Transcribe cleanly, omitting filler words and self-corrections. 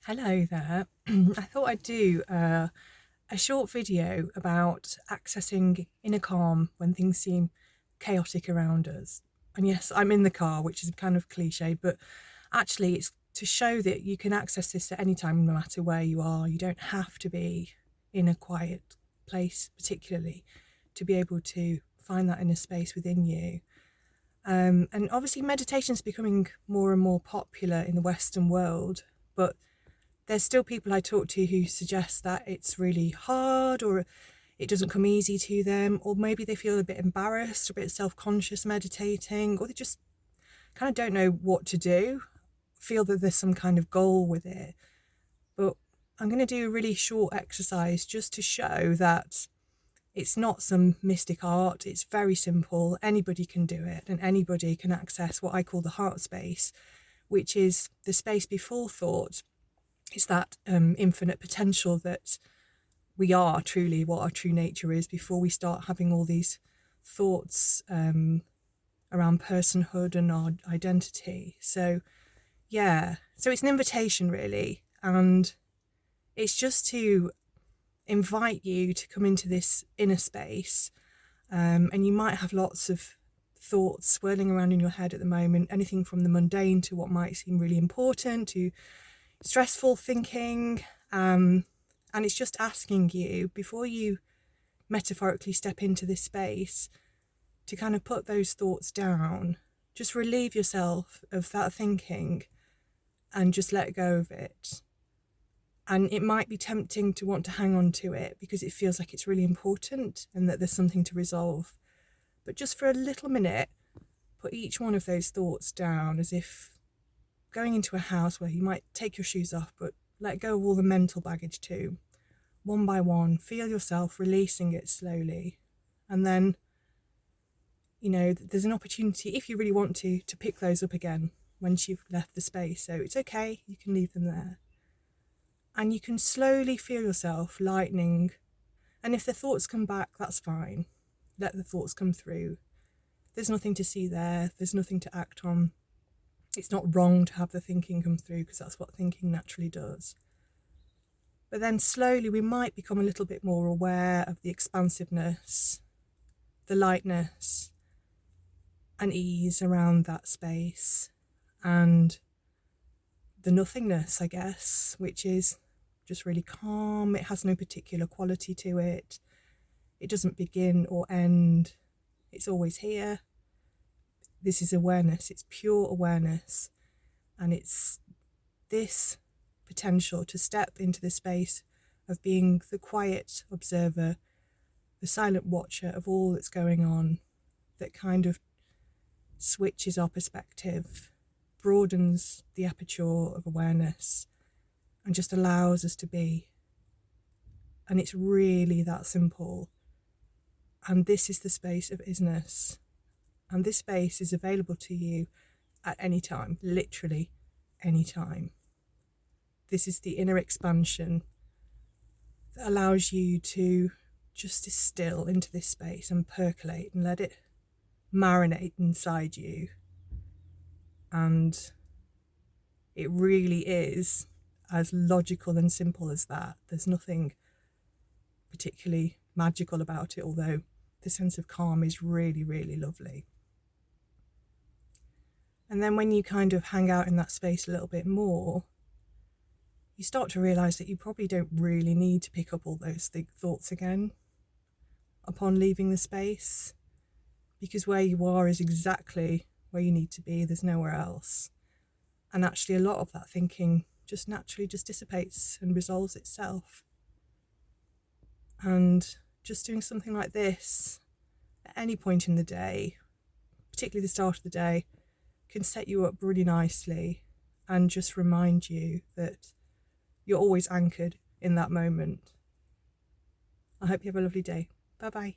Hello there. I thought I'd do a short video about accessing inner calm when things seem chaotic around us. And yes, I'm in the car, which is kind of cliche, but actually it's to show that you can access this at any time, no matter where you are. You don't have to be in a quiet place, particularly, to be able to find that inner space within you. And obviously meditation is becoming more and more popular in the Western world, but there's still people I talk to who suggest that it's really hard, or it doesn't come easy to them, or maybe they feel a bit embarrassed, a bit self-conscious meditating, or they just kind of don't know what to do, feel that there's some kind of goal with it. But I'm going to do a really short exercise just to show that it's not some mystic art. It's very simple. Anybody can do it, and anybody can access what I call the heart space, which is the space before thought. It's that infinite potential that we are truly, what our true nature is, before we start having all these thoughts around personhood and our identity. So it's an invitation really, and it's just to invite you to come into this inner space, and you might have lots of thoughts swirling around in your head at the moment, anything from the mundane to what might seem really important to stressful thinking, and it's just asking you, before you metaphorically step into this space, to kind of put those thoughts down, just relieve yourself of that thinking and just let go of it. And it might be tempting to want to hang on to it because it feels like it's really important and that there's something to resolve, but just for a little minute, put each one of those thoughts down, as if going into a house where you might take your shoes off, but let go of all the mental baggage too. One by one, feel yourself releasing it slowly. And then, there's an opportunity, if you really want to pick those up again once you've left the space. So it's okay, you can leave them there. And you can slowly feel yourself lightening. And if the thoughts come back, that's fine. Let the thoughts come through. There's nothing to see there. There's nothing to act on. It's not wrong to have the thinking come through, because that's what thinking naturally does. But then slowly we might become a little bit more aware of the expansiveness, the lightness and ease around that space, and the nothingness, I guess, which is just really calm. It has no particular quality to it. It doesn't begin or end. It's always here. This is awareness, it's pure awareness, and it's this potential to step into the space of being the quiet observer, the silent watcher of all that's going on, that kind of switches our perspective, broadens the aperture of awareness, and just allows us to be. And it's really that simple. And this is the space of isness. And this space is available to you at any time, literally any time. This is the inner expansion that allows you to just distill into this space and percolate and let it marinate inside you. And it really is as logical and simple as that. There's nothing particularly magical about it, although the sense of calm is really, really lovely. And then when you kind of hang out in that space a little bit more, you start to realise that you probably don't really need to pick up all those thoughts again upon leaving the space, because where you are is exactly where you need to be. There's nowhere else. And actually a lot of that thinking just naturally just dissipates and resolves itself. And just doing something like this at any point in the day, particularly the start of the day, can set you up really nicely and just remind you that you're always anchored in that moment. I hope you have a lovely day. Bye bye.